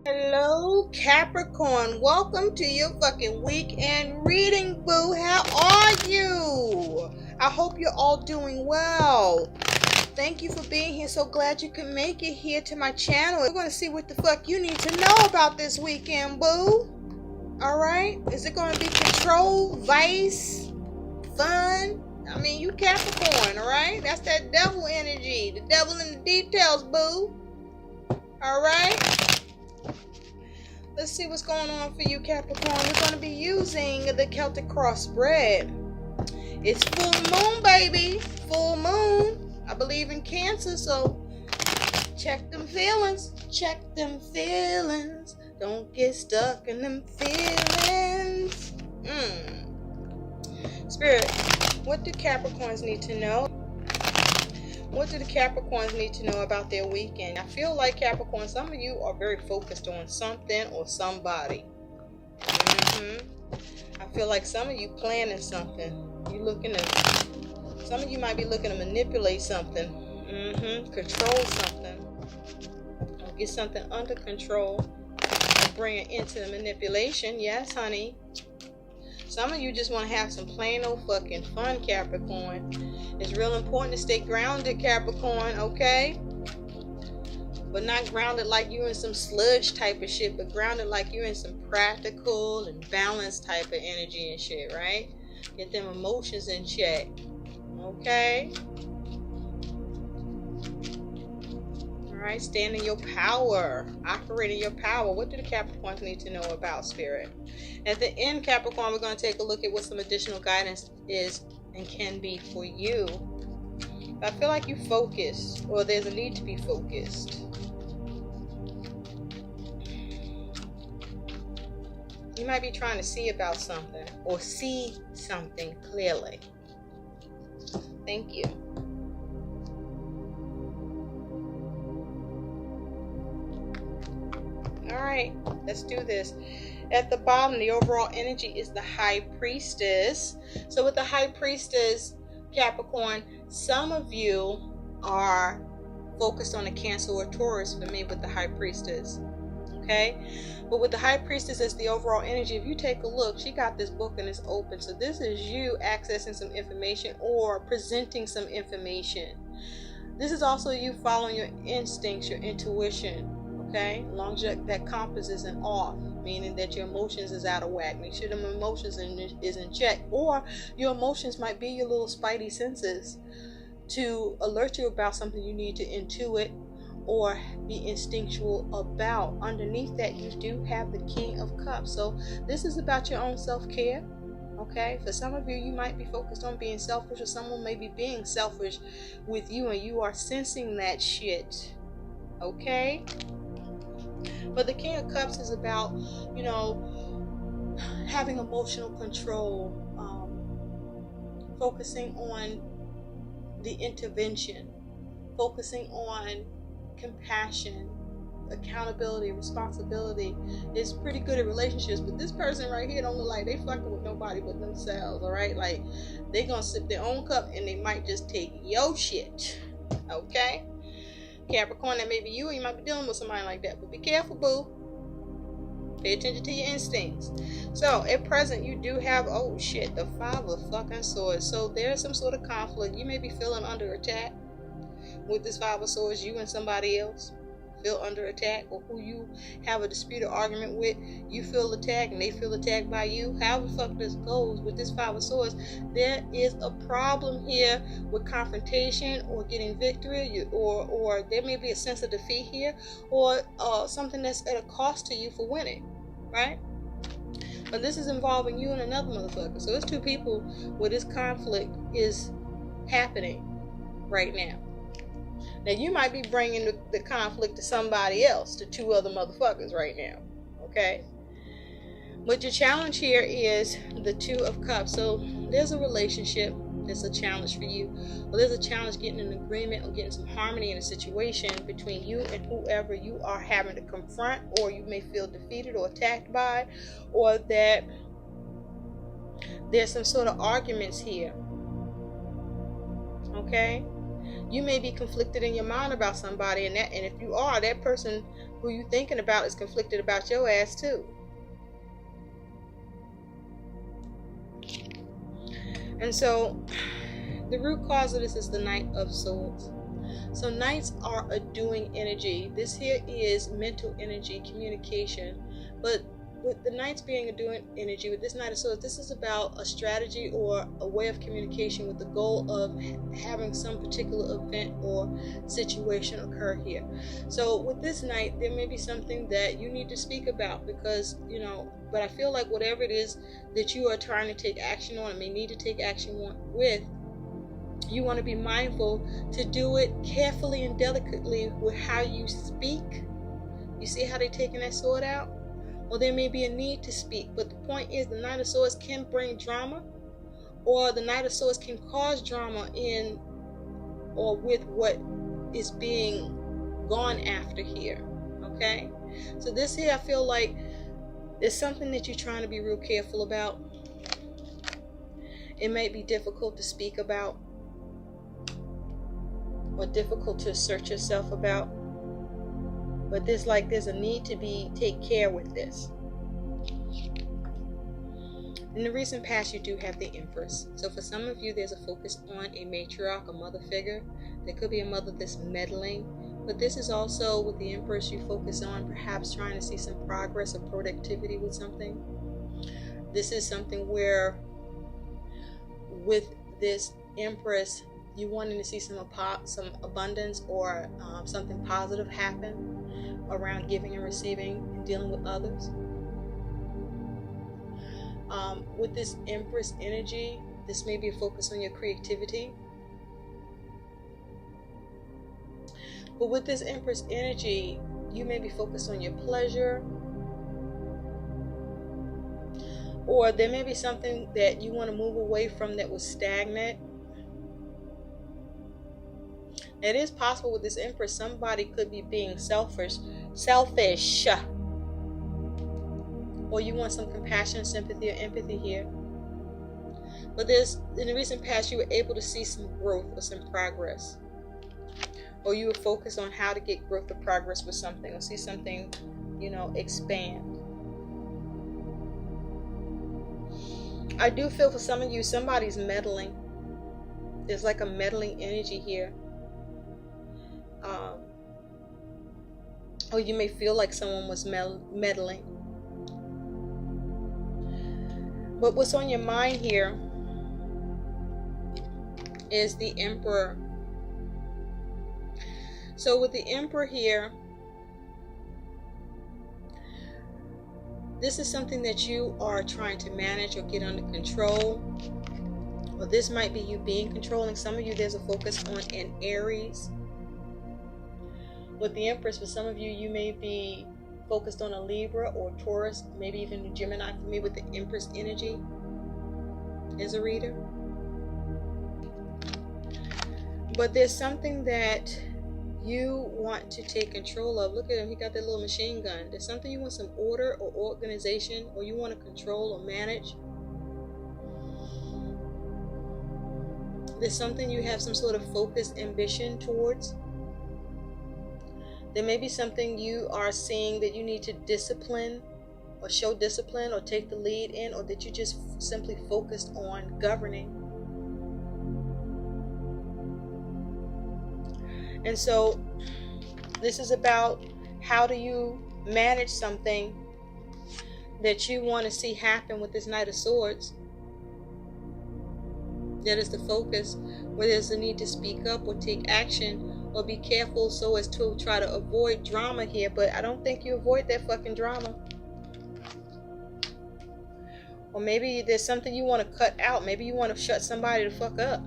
Hello, Capricorn. Welcome to your fucking weekend reading, boo. How are you? I hope you're all doing well. Thank you for being here. So glad you could make it here to my channel. We're going to see what the fuck you need to know about this weekend, boo. Alright? Is it going to be control, vice, fun? I mean, you Capricorn, alright? That's that devil energy. The devil in the details, boo. Alright? Let's see what's going on for you, Capricorn. We're going to be using the Celtic cross spread. It's full moon, baby. Full moon. I believe in Cancer, so check them feelings. Check them feelings. Don't get stuck in them feelings. Spirit, what do Capricorns need to know? What do the Capricorns need to know about their weekend? I feel like Capricorn, some of you are very focused on something or somebody. I feel like some of you planning something. Some of you might be looking to manipulate something. Control something. Or get something under control. And bring it into the manipulation. Yes, honey. Some of you just want to have some plain old fucking fun, Capricorn. It's real important to stay grounded, Capricorn, okay? But not grounded like you in some sludge type of shit, but grounded like you in some practical and balanced type of energy and shit, right? Get them emotions in check, okay? Alright, stand in your power, operate in your power. What do the Capricorns need to know about, Spirit? At the end, Capricorn, we're going to take a look at what some additional guidance is and can be for you. I feel like you focused, or there's a need to be focused. You might be trying to see about something, or see something clearly. Thank you. Alright, let's do this. At the bottom, the overall energy is the High Priestess. So with the High Priestess, Capricorn, some of you are focused on a Cancer or Taurus, for me, with the High Priestess. Okay? But with the High Priestess as the overall energy, if you take a look, she got this book and it's open. So this is you accessing some information or presenting some information. This is also you following your instincts, your intuition. Okay, as long as that compass isn't off, meaning that your emotions is out of whack, make sure them emotions is in check, or your emotions might be your little spidey senses to alert you about something you need to intuit or be instinctual about. Underneath that, you do have the King of Cups. So this is about your own self-care. Okay, for some of you, you might be focused on being selfish, or someone may be being selfish with you and you are sensing that shit. Okay, but the King of Cups is about, having emotional control, focusing on the intervention, focusing on compassion, accountability, responsibility. Is pretty good at relationships, but this person right here don't look like they fucking with nobody but themselves, alright? Like, they gonna sip their own cup and they might just take your shit, okay? Capricorn, that may be you, or you might be dealing with somebody like that, but be careful, boo. Pay attention to your instincts. So at present, you do have, oh shit, the Five of fucking Swords. So there's some sort of conflict. You may be feeling under attack with this Five of Swords. You and somebody else feel under attack, or who you have a dispute or argument with, you feel attacked and they feel attacked by you. However the fuck this goes with this Five of Swords, there is a problem here with confrontation or getting victory, or there may be a sense of defeat here, or something that's at a cost to you for winning, right? But this is involving you and another motherfucker. So it's two people where this conflict is happening right now. Now, you might be bringing the conflict to somebody else, to two other motherfuckers right now, okay? But your challenge here is the Two of Cups. So there's a relationship that's a challenge for you. Or there's a challenge getting an agreement or getting some harmony in a situation between you and whoever you are having to confront, or you may feel defeated or attacked by, or that there's some sort of arguments here, okay? You may be conflicted in your mind about somebody, and if you are, that person who you thinking about is conflicted about your ass too. And so the root cause of this is the Knight of Swords. So knights are a doing energy. This here is mental energy, communication. But with the knights being a doing energy, with this Knight of Swords, this is about a strategy or a way of communication with the goal of having some particular event or situation occur here. So with this knight, there may be something that you need to speak about because, but I feel like whatever it is that you are trying to take action on, may need to take action with, you want to be mindful to do it carefully and delicately with how you speak. You see how they're taking that sword out? Well, there may be a need to speak, but the point is the Knight of Swords can bring drama, or the Knight of Swords can cause drama in or with what is being gone after here. Okay? So this here, I feel like there's something that you're trying to be real careful about. It may be difficult to speak about, or difficult to assert yourself about, but there's a need to take care with this. In the recent past, you do have the Empress. So for some of you, there's a focus on a matriarch, a mother figure. There could be a mother that's meddling, but this is also with the Empress, you focus on perhaps trying to see some progress or productivity with something. This is something where with this Empress, you wanting to see some abundance or something positive happen around giving and receiving and dealing with others. With this Empress energy, this may be a focus on your creativity. But with this Empress energy, you may be focused on your pleasure. Or there may be something that you want to move away from that was stagnant. It is possible with this Empress, somebody could be being selfish, or you want some compassion, sympathy, or empathy here. But in the recent past, you were able to see some growth or some progress, or you were focused on how to get growth or progress with something, or see something, expand. I do feel for some of you, somebody's meddling. There's like a meddling energy here. Or you may feel like someone was meddling. But what's on your mind here is the Emperor. So with the Emperor here, this is something that you are trying to manage or get under control. Or this might be you being controlling. Some of you, there's a focus on an Aries. With the Empress, for some of you, you may be focused on a Libra or Taurus, maybe even a Gemini. For me, with the Empress energy as a reader. But there's something that you want to take control of. Look at him, he got that little machine gun. There's something you want some order or organization, or you want to control or manage. There's something you have some sort of focused ambition towards. There may be something you are seeing that you need to discipline or show discipline or take the lead in, or that you just simply focused on governing. And so this is about how do you manage something that you want to see happen with this Knight of Swords. That is the focus, where there's a need to speak up or take action or be careful so as to try to avoid drama here. But I don't think you avoid that fucking drama. Or maybe there's something you want to cut out. Maybe you want to shut somebody the fuck up.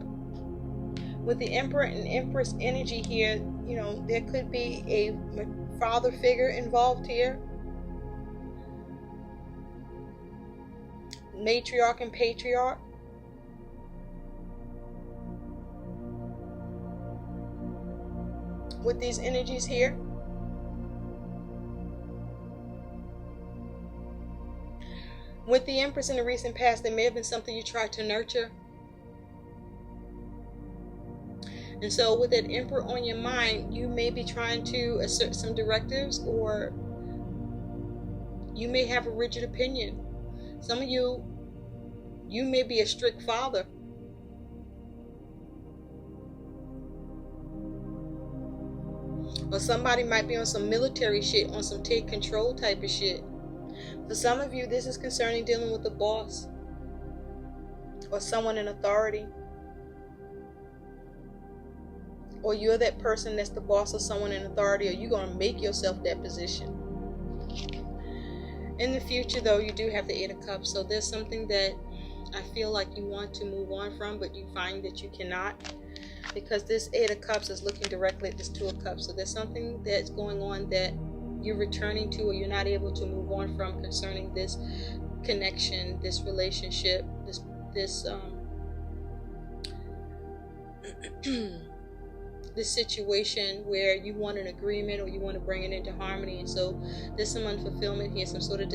With the Emperor and Empress energy here, there could be a father figure involved here. Matriarch and patriarch. With these energies here. With the Empress in the recent past, there may have been something you tried to nurture. And so with that Emperor on your mind, you may be trying to assert some directives, or you may have a rigid opinion. Some of you may be a strict father. Or somebody might be on some military shit, on some take control type of shit. For some of you, this is concerning dealing with the boss or someone in authority. Or you're that person that's the boss of someone in authority, or you're going to make yourself that position. In the future, though, you do have the Eight of Cups. So there's something that I feel like you want to move on from, but you find that you cannot. Because this Eight of Cups is looking directly at this Two of Cups. So there's something that's going on that you're returning to, or you're not able to move on from, concerning this connection, this relationship, this this situation where you want an agreement, or you want to bring it into harmony. And so there's some unfulfillment here, some sort of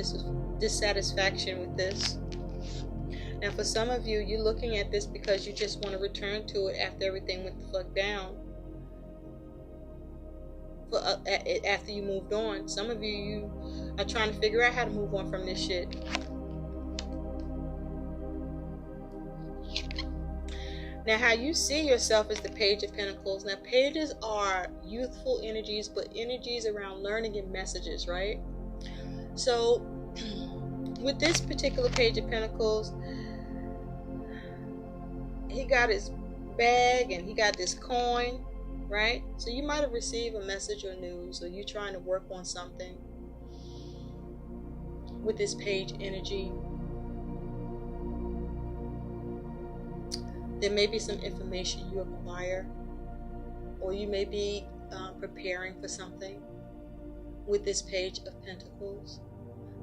dissatisfaction with this. Now, for some of you, you're looking at this because you just want to return to it after everything went the fuck down. After you moved on. Some of you are trying to figure out how to move on from this shit. Now, how you see yourself is the Page of Pentacles. Now, pages are youthful energies, but energies around learning and messages, right? So, with this particular Page of Pentacles, he got his bag and he got this coin, right? So you might have received a message or news, or you trying to work on something with this page energy. There may be some information you acquire, or you may be preparing for something with this Page of Pentacles.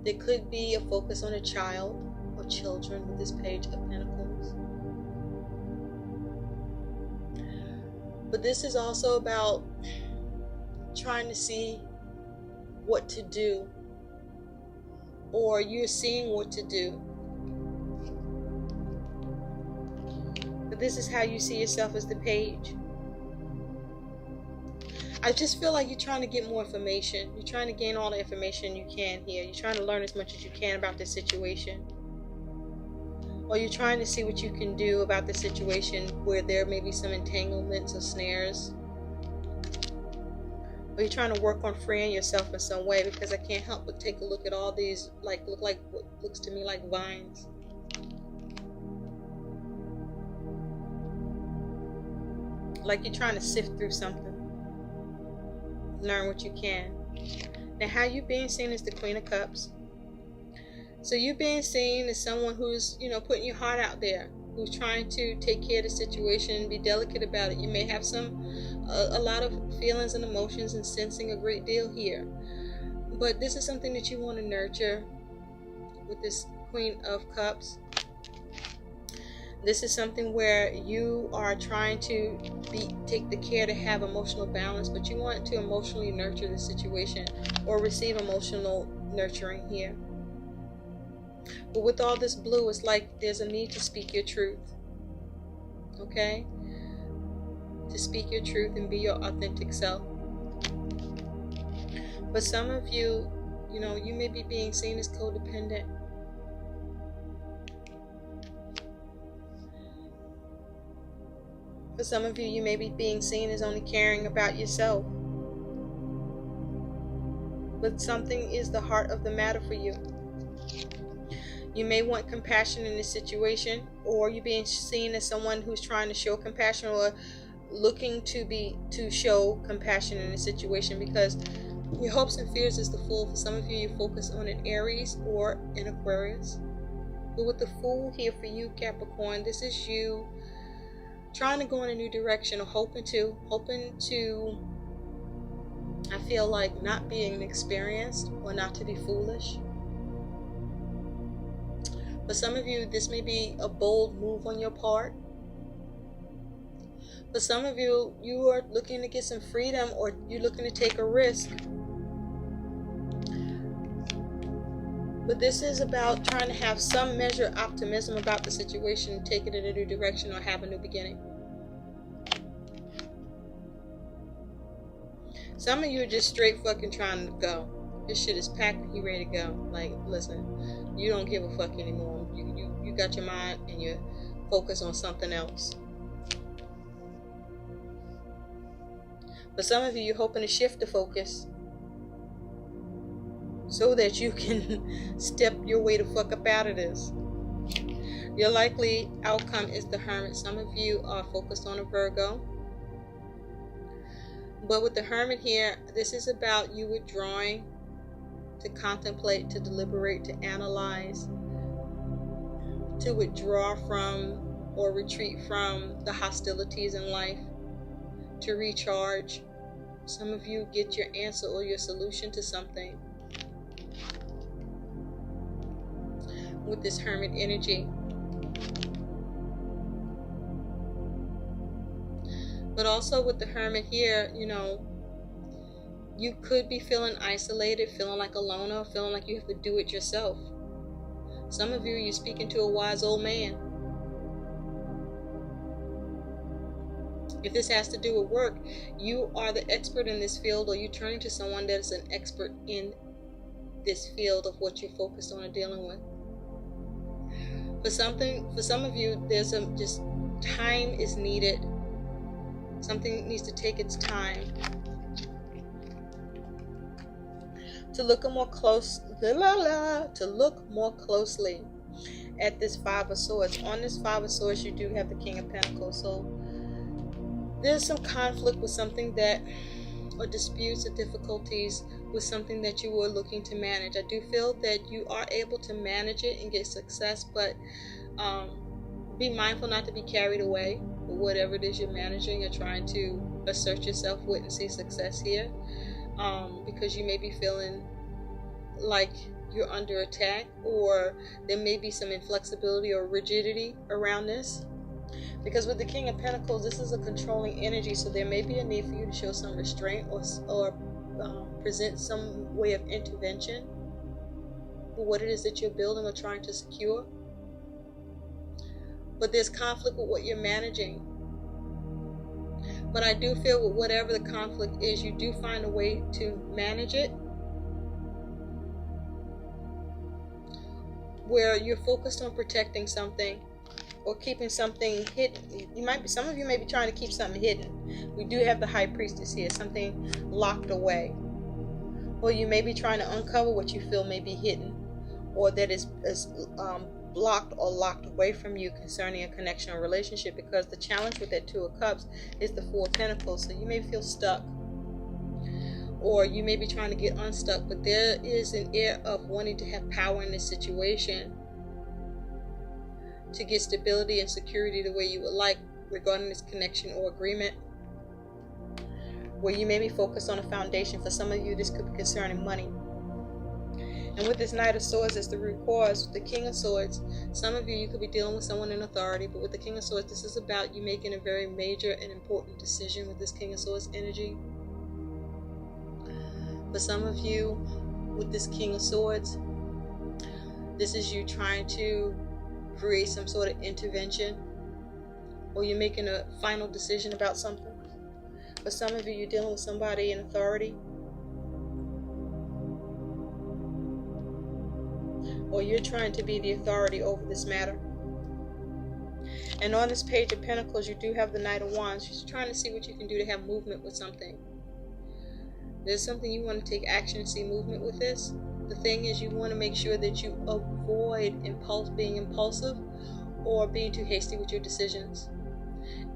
There could be a focus on a child or children with this Page of Pentacles. But this is also about trying to see what to do, or you're seeing what to do. But this is how you see yourself as the Page. I just feel like you're trying to get more information. You're trying to gain all the information you can here. You're trying to learn as much as you can about this situation. Or you're trying to see what you can do about the situation where there may be some entanglements or snares. Or you're trying to work on freeing yourself in some way, because I can't help but take a look at all these, look like what looks to me like vines. Like you're trying to sift through something. Learn what you can. Now, how you being seen as the Queen of Cups. So you being seen as someone who's, putting your heart out there, who's trying to take care of the situation and be delicate about it. You may have a lot of feelings and emotions and sensing a great deal here. But this is something that you want to nurture with this Queen of Cups. This is something where you are trying to take the care to have emotional balance, but you want to emotionally nurture the situation, or receive emotional nurturing here. But with all this blue, it's like there's a need to speak your truth. Okay? To speak your truth and be your authentic self. But some of you, you may be being seen as codependent. For some of you, you may be being seen as only caring about yourself. But something is the heart of the matter for you. You may want compassion in this situation, or you're being seen as someone who's trying to show compassion, or looking to show compassion in this situation, because your hopes and fears is the Fool. For some of you, you focus on an Aries or an Aquarius. But with the Fool here for you, Capricorn, this is you trying to go in a new direction, or hoping to, I feel like, not being experienced or not to be foolish. For some of you, this may be a bold move on your part. For some of you, you are looking to get some freedom, or you're looking to take a risk. But this is about trying to have some measure of optimism about the situation, take it in a new direction, or have a new beginning. Some of you are just straight fucking trying to go. This shit is packed and you ready to go. Like, listen, you don't give a fuck anymore. You got your mind and you're focused on something else. For some of you, you're hoping to shift the focus so that you can step your way the fuck up out of this. Your likely outcome is the Hermit. Some of you are focused on a Virgo. But with the Hermit here, this is about you withdrawing to contemplate, to deliberate, to analyze, to withdraw from or retreat from the hostilities in life, to recharge. Some of you get your answer or your solution to something with this Hermit energy. But also with the Hermit here, you know, you could be feeling isolated, feeling like a loner, feeling like you have to do it yourself. Some of you, you're speaking to a wise old man. If this has to do with work, you are the expert in this field, or you're turning to someone that is an expert in this field of what you're focused on or dealing with. For some of you, there's just time is needed. Something needs to take its time to look more closely at this Five of Swords. On this Five of Swords, you do have the King of Pentacles. So there's some conflict with something that, or disputes or difficulties with something that you were looking to manage. I do feel that you are able to manage it and get success, but be mindful not to be carried away with whatever it is you're managing or trying to assert yourself with and see success here, because you may be feeling like you're under attack, or there may be some inflexibility or rigidity around this. Because with the King of Pentacles, this is a controlling energy, so there may be a need for you to show some restraint or present some way of intervention for what it is that you're building or trying to secure. But there's conflict with what you're managing. But I do feel with whatever the conflict is, you do find a way to manage it where you're focused on protecting something or keeping something hidden. Some of you may be trying to keep something hidden. We do have the High Priestess here, something locked away. Or you may be trying to uncover what you feel may be hidden, or that is blocked or locked away from you concerning a connection or relationship, because the challenge with that Two of Cups is the Four of Pentacles. So you may feel stuck, or you may be trying to get unstuck, but there is an air of wanting to have power in this situation to get stability and security the way you would like regarding this connection or agreement, where you may be focused on a foundation. For some of you, this could be concerning money. And with this Knight of Swords as the root cause, the King of Swords, some of you could be dealing with someone in authority, but with the King of Swords, this is about you making a very major and important decision with this King of Swords energy. For some of you, with this King of Swords, this is you trying to create some sort of intervention, or you're making a final decision about something. For some of you, you're dealing with somebody in authority, or you're trying to be the authority over this matter. And on this Page of Pentacles, you do have the Knight of Wands. You're trying to see what you can do to have movement with something. There's something you want to take action and see movement with this. The thing is, you want to make sure that you avoid being impulsive or being too hasty with your decisions.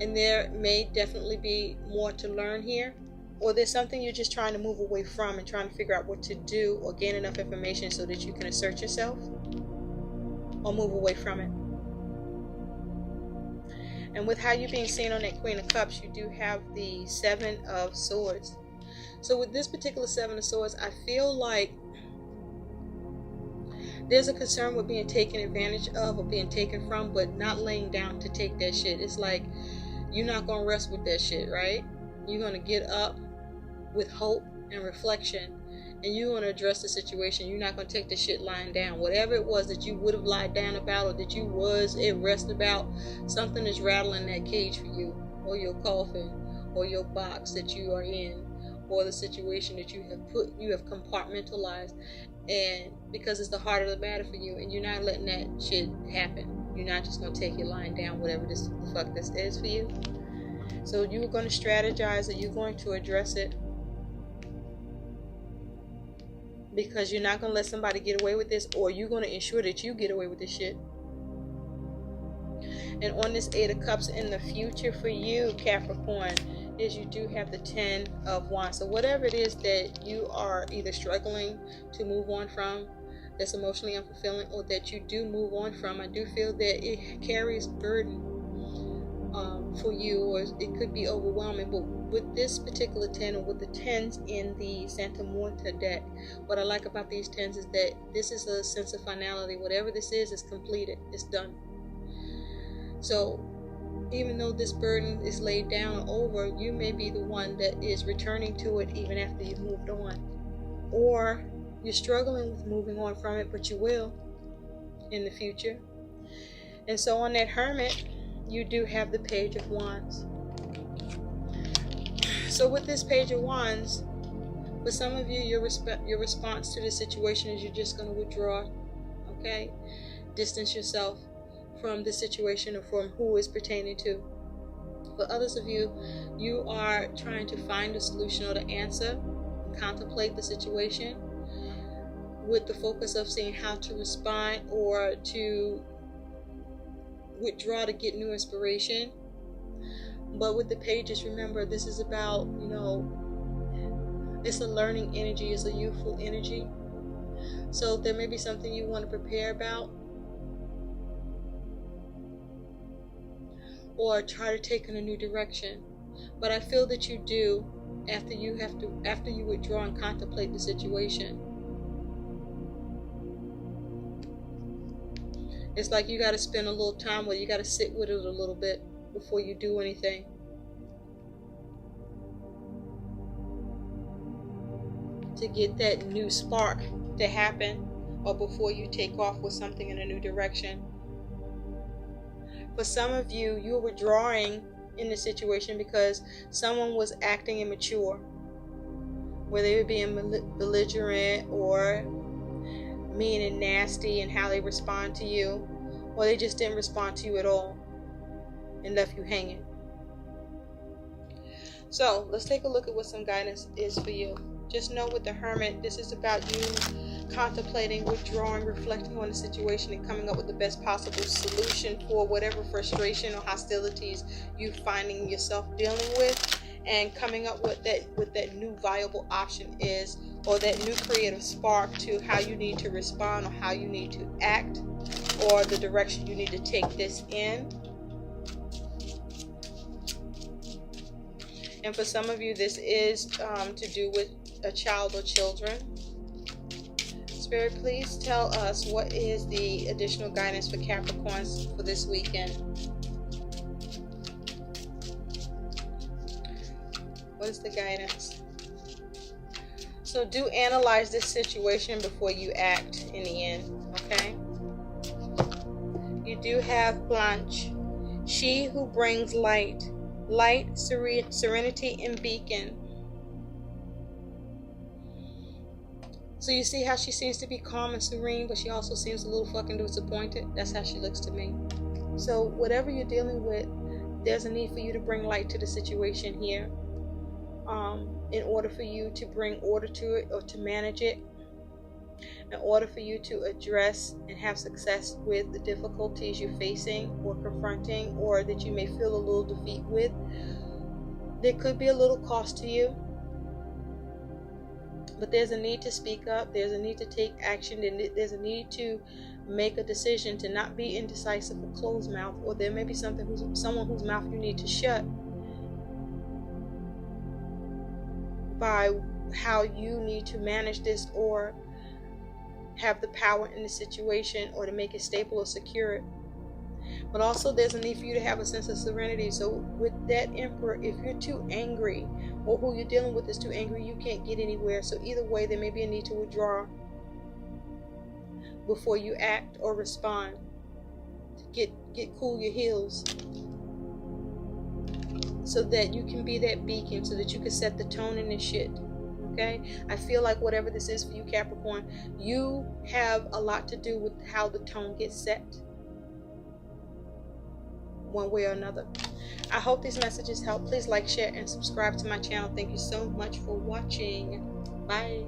And there may definitely be more to learn here, or there's something you're just trying to move away from and trying to figure out what to do or gain enough information so that you can assert yourself or move away from it. And with how you're being seen on that Queen of Cups, you do have the Seven of Swords. So with this particular Seven of Swords, I feel like there's a concern with being taken advantage of or being taken from, but not laying down to take that shit. It's like you're not going to rest with that shit, right? You're going to get up with hope and reflection, and you're going to address the situation. You're not going to take the shit lying down. Whatever it was that you would have lied down about, or that you was at rest about, something is rattling that cage for you, or your coffin, or your box that you are in, or the situation that you have compartmentalized, and because it's the heart of the matter for you, and you're not letting that shit happen. You're not just gonna take your lying down whatever the fuck this is for you. So you're going to strategize, and you're going to address it, because you're not going to let somebody get away with this, or you're going to ensure that you get away with this shit. And on this 8 of Cups in the future for you, Capricorn, is you do have the 10 of Wands. So whatever it is that you are either struggling to move on from, that's emotionally unfulfilling, or that you do move on from, I do feel that it carries burden for you, or it could be overwhelming. But with this particular 10, or with the 10s in the Santa Muerta deck, what I like about these 10s is that this is a sense of finality. Whatever this is completed. It's done. So even though this burden is laid down over, you may be the one that is returning to it even after you've moved on. Or you're struggling with moving on from it, but you will in the future. And so on that Hermit, you do have the Page of Wands. So with this Page of Wands, for some of you, your response to the situation is you're just going to withdraw, okay? Distance yourself from the situation or from who it's pertaining to. For others of you, you are trying to find a solution or the answer, contemplate the situation with the focus of seeing how to respond or to withdraw to get new inspiration. But with the Pages, remember, this is about, it's a learning energy, it's a youthful energy. So there may be something you want to prepare about, or try to take in a new direction. But I feel that you do after you withdraw and contemplate the situation. It's like you got to spend a little time where you got to sit with it a little bit before you do anything. To get that new spark to happen, or before you take off with something in a new direction. For some of you, you're withdrawing in the situation because someone was acting immature, where they were being belligerent or mean and nasty in how they respond to you, or they just didn't respond to you at all and left you hanging. So let's take a look at what some guidance is for you. Just know with the Hermit, this is about you contemplating, withdrawing, reflecting on the situation, and coming up with the best possible solution for whatever frustration or hostilities you're finding yourself dealing with, and coming up with that new viable option is, or that new creative spark to how you need to respond, or how you need to act, or the direction you need to take this in. And for some of you, this is to do with a child or children. Spirit, please tell us what is the additional guidance for Capricorns for this weekend. What is the guidance? So do analyze this situation before you act in the end, okay? You do have Blanche, she who brings light, serenity, and beacon. So you see how she seems to be calm and serene, but she also seems a little fucking disappointed. That's how she looks to me. So whatever you're dealing with, there's a need for you to bring light to the situation here. In order for you to bring order to it, or to manage it, in order for you to address and have success with the difficulties you're facing or confronting, or that you may feel a little defeat with, there could be a little cost to you. But there's a need to speak up, there's a need to take action, and there's a need to make a decision to not be indecisive or closed mouth, or there may be someone whose mouth you need to shut by how you need to manage this, or have the power in the situation, or to make it stable or secure it. But also there's a need for you to have a sense of serenity. So with that Emperor, if you're too angry, or who you're dealing with is too angry, you can't get anywhere. So either way, there may be a need to withdraw before you act or respond, to get cool your heels, so that you can be that beacon, so that you can set the tone in this shit. Okay, I feel like whatever this is for you, Capricorn, you have a lot to do with how the tone gets set, one way or another. I hope these messages help. Please like, share, and subscribe to my channel. Thank you so much for watching. Bye.